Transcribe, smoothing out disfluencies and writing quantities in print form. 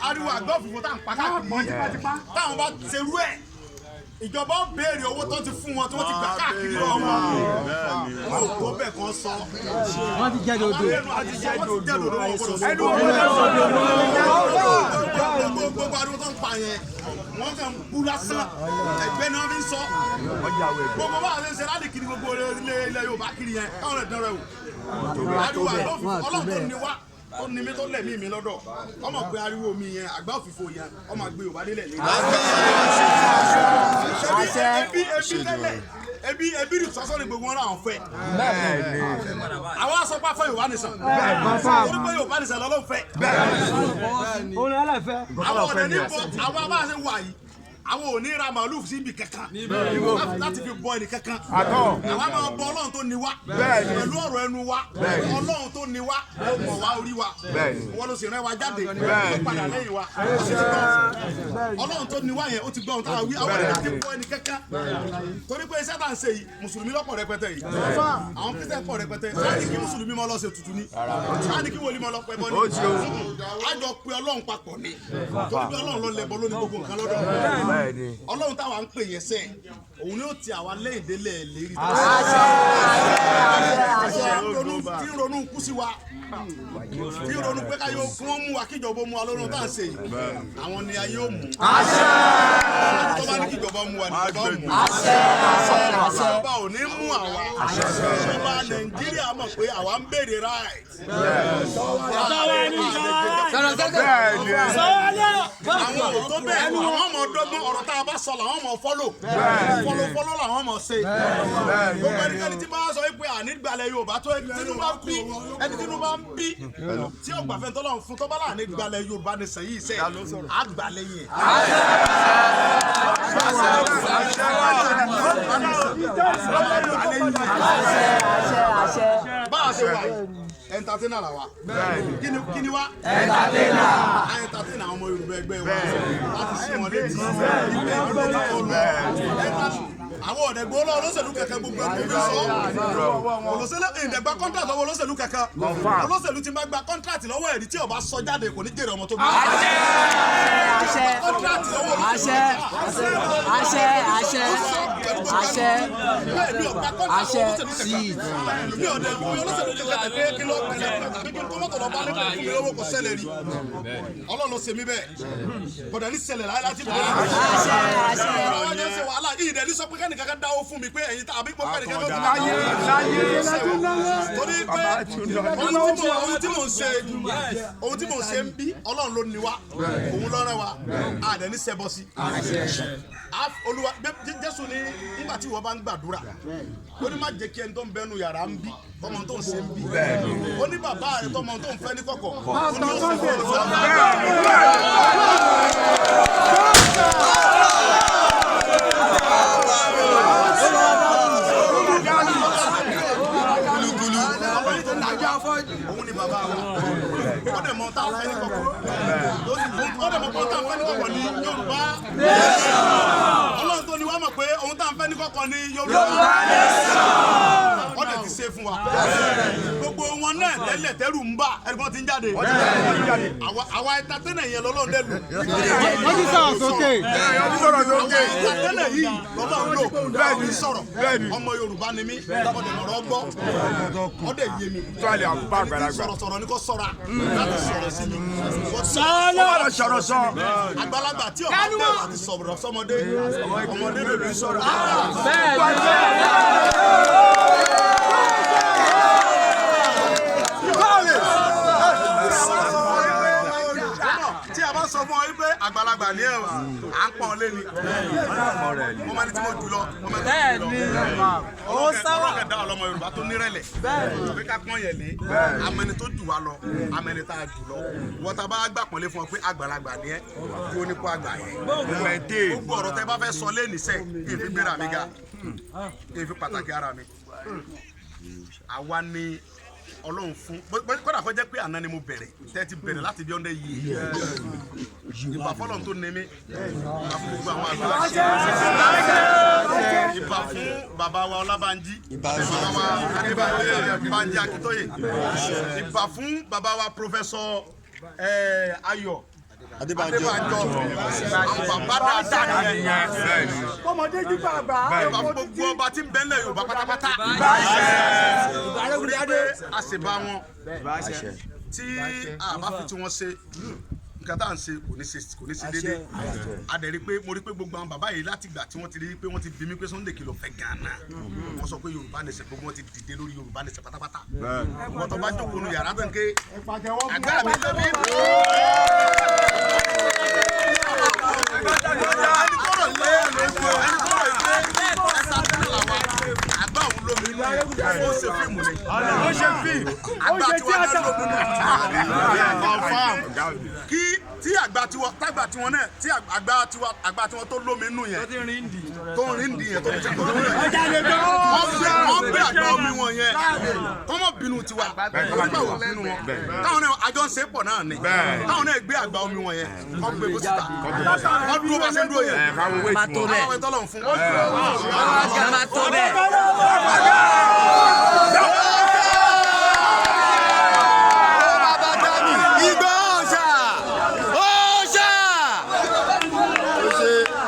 ariwo àgbọ̀ fùfú tá à ń pa káàkiri táwọn bá ṣerú ẹ̀ ìjọba béèrè owó tó ti fún wọn tí wọ́n ti gbà káàkiri lọ́wọ́ wọn ò tó bẹ́ẹ̀ kan sọ. wọ́n ti jẹ́ dodo. gbogbo ariwo tó ń pa yẹn wọ́n kàn ń bú lásán ẹgbẹ́ ni wọ́n fi ń sọ. gbogbo bá a ṣe ń ṣe láti kiri gbogbo ilẹ̀ Yorùbá kiri yẹn káwọn ẹ̀ dán rẹ̀ wò. ariwo Ọlọ́run tó ní wá ó ní mi tó lẹ̀mí mi lọ́dọ̀ ọmọ pé ariwo mi yẹn àgbá òfìfo yẹn ọmọ àgbé Yorùbá nílẹ̀ ní. ebi rí sọ́sọ́ ni gbogbo wọn náà fẹ́. àwọn asọ́pá fẹ́ Yorùbá nìsan. orí pé Yorùbá nìsan lọ́lọ́ fẹ́. òun ni wọ́n fẹ́. àwọn ọ̀dẹ̀ ní bọ́ àwọn abáṣe wà yìí àwọn ò ní ra màálù síbi kankan láti fi bọ ẹnì kankan àwọn máa bọ Ọlọ́run tó ní wá pẹ̀lú ọ̀rọ̀ ẹnu wa Ọlọ́run tó ní wá ó mọ̀ wá orí wa wọ́n ló sì rẹ́ wa jáde ó padà lẹ́yìn wa Ọlọ́run tó ní wá yẹn ó ti gbọ́ ohun táwa wí àwọn ènìyàn ti bọ ẹnì kankan torí pé iṣẹ́ tá à ń ṣe yìí mùsùlùmí lọ́pọ̀ rẹpẹtẹ yìí àwọn kristian pọ̀ rẹpẹtẹ sáà ní kí mùsùlùmí mọ́ lọ ṣe tutù ni sáà ní kí wòlíì mọ́ lọ pẹ́ bọ́ ni àjọ pé Ọlọ́run papọ̀ ni torí pé Ọlọ́run ló lẹ́bọ lónìí gbogbo nǹkan lọ́dọ̀ Ọlọ́run táwa ń pè yẹn sẹ́ òun ni ó ti àwa lẹ́yìn délẹ̀ lérí tí ń ronú kú sí wa tí ń ronú pé káyọ̀ kí wọ́n mú wa kíjọba mú wa lọ́rùn tá à ń ṣe yìí àwọn ni ayé ó mú tó bá ní kíjọba mú wa ní kíjọba mú ìjọba ò ní mú àwa ìjọba Nàìjíríà mọ̀ pé àwa ń béèrè right àwọn ò tó bẹ́ẹ̀ àwọn ọmọ ọdọ́gbọ́n ọ̀rọ̀ tá a bá sọ làwọn ọmọ fọ́lò làwọn ọmọ ṣe gbogbo ẹnikẹ́ni tí bá sọ pé ànígbàlẹ̀ Yorùbá tó ẹni tínú bá ń bí tí ọgbàfẹ́ tọ́lọ́run fún tọ́ba là nígbàlẹ̀ Yorùbá ní sẹ́yìn iṣẹ́ àgbàlẹ̀ yẹn. bá a ṣe wà yìí entertainer la wa kini wa entertainer àwọn ọmọ Yorùbá ẹgbẹ́ wa láti sí wọn létí àwọn ọ̀dẹ̀gbọ́ olóṣèlú kẹ̀kẹ́ gbogbo ẹgbẹ́ sọ olóṣèlú ìdẹ̀gbà contract lọ́wọ́ olóṣèlú kẹ̀kẹ́ olóṣèlú ti máa gba contract lọ́wọ́ ẹ̀rí tí ó bá sọ jáde kò ní jèrè ọmọ tó bí. àṣẹ sí mi ò dẹ̀ fún olóṣèlú kẹ̀kẹ́ pé kí ló tàbí kí n kó mọ́tò lọ bá nípa ìfúnni lówó kò ṣẹlẹ̀ rí Ọlọ́run ló ṣe mí bẹ́ẹ̀ bọ̀dẹ̀ ní ṣẹlẹ̀ láyé láti bọ̀ wàhálà ìdẹ̀ ní sọ pé kẹ́nìkan kan dáwó fún mi pé ẹ̀yin tàbí pọ̀ kẹ́nìkan kan láyé torí pé ohun tí mò ń ṣe ń bí Ọlọ́run ló ní wa òun lọ́rẹ́ wa àdẹ̀ ní ṣẹbọ sí Olúwa Jésù ní nígbà tí ìwọ bá ń gbàdúrà ó ní má jẹ́ kí ẹni tó ń bẹnu yàrá ń bí tọmọ tó ń ṣe ń bí ó ní bàbá rẹ tọmọ tó ń fẹ́ ní kọ̀kọ̀ ó ní ó sì fẹ́ òun ni bàbá wa ó dẹ̀ mọ tá a fẹ́ ní kọ̀kọ̀ ó dẹ̀ mọ tá a fẹ́ ní kọ̀kọ̀ ní Yorùbá Ọlọ́run tó ní wá mọ̀ pé òun tá a fẹ́ ní kọ̀kọ̀ ní Yorùbá ó dẹ̀ ti ṣe fún wa gbogbo wọn náà tẹ́lẹ̀ tẹ́rù ń bà ẹ̀gbọ́n ti ń jáde àwa entertainer yẹn lọ́lọ́run dẹ̀ lù wọ́n ti sọ̀rọ̀ sókè entertainer yìí lọ́lọ́run lò bẹ́ẹ̀ ni sọ̀rọ̀ ọmọ Yorùbá ni mí ọdẹ lọ́rọ̀ gbọ́ ọdẹ yé mi sọ̀rọ̀ ní kò sọ̀ra láti sọ̀rọ̀ sí mi àgbàlagbà tí ọba bẹ̀rù àti sọ̀rọ̀ sọmọdé ọmọdé lè sọ̀rọ̀ sọ fún ọ wípé àgbàlagbà ní ẹwà à ń pọn lé ni mo máa ní tí mo jù lọ mo máa ní tí mo jù lọ ọlọ́kẹ́ dá ọlọ́mọ Yorùbá tó nírẹ̀lẹ̀ pé ká pọ́n yẹn lé amẹni tó jù wá lọ amẹni tá a jù lọ wọ́n ta bá gbà pọ́nlé fún ọ pé àgbàlagbà ní ẹ kí ó ní kó àgbà yẹn gbogbo ọ̀rọ̀ tẹ bá fẹ́ sọ lé nìṣẹ́ ìfi gbéra mi ga ìfi pàtàkì ara mi àwa ni Ọlọ́run fún kódà kó jẹ́ pé àná ni mo bẹ̀rẹ̀ tẹ́ ti bẹ̀rẹ̀ láti bí ọ̀ndẹ̀ yìí ìbà fọlọ́n tó ní mi ìbà fún gbogbo àwọn àgbà ìbà fún bàbá wa Ọlábánjí bàbá wa Adébánjí Akíntóyè ìbà fún bàbá wa Professor Ayọ̀ Adébánjọ àwọn bàbá dáadáa nìyẹn. Ọmọdé jí bàbá. Gbogbo ọba tí ń bẹ́lẹ̀ Yorùbá pátápátá. A sì bá wọn tí a bá fi tí wọ́n ṣe nǹkan tá à ń ṣe kò ní ṣe déédéé. A dẹ̀ rí pé mo rí pé gbogbo àwọn bàbá yìí láti ìgbà tí wọ́n ti rí pé wọ́n ti bí mi pé Sunday kí ló fẹ́ Ghana. Wọ́n sọ pé Yorùbá nation gbogbo wọn ti dìde lórí Yorùbá nation pátápátá. Wọ́n tó bá jókòó nu yàrá tó ń ké àgbà mi lóbi. Àgbà òun lómi ó ṣe fíìmù ni. Ó ṣe fíìmù. Àgbà tí wọ́n náà lómi náà. Kí tí àgbà tiwọn tágbà tiwọn náà tí àgbà tiwọn tó lómi nù yẹn tó ń rìn dì yẹn tó ń jẹ kó lómi yẹn wọ́n gbé àgbà omi wọn yẹn kọ́mọ bínú tiwa àgbà wò bínú wọn táwọn náà àjọ ń ṣe pọ̀ náà ni táwọn náà gbé àgbà omi wọn yẹn kọ́ gbé bó síta wọ́n dúró bá ṣe ń dúró yẹn má tó bẹ́ẹ̀. àwọn ẹ̀tọ́ lọ́hùn fún. má tó bẹ́ẹ̀.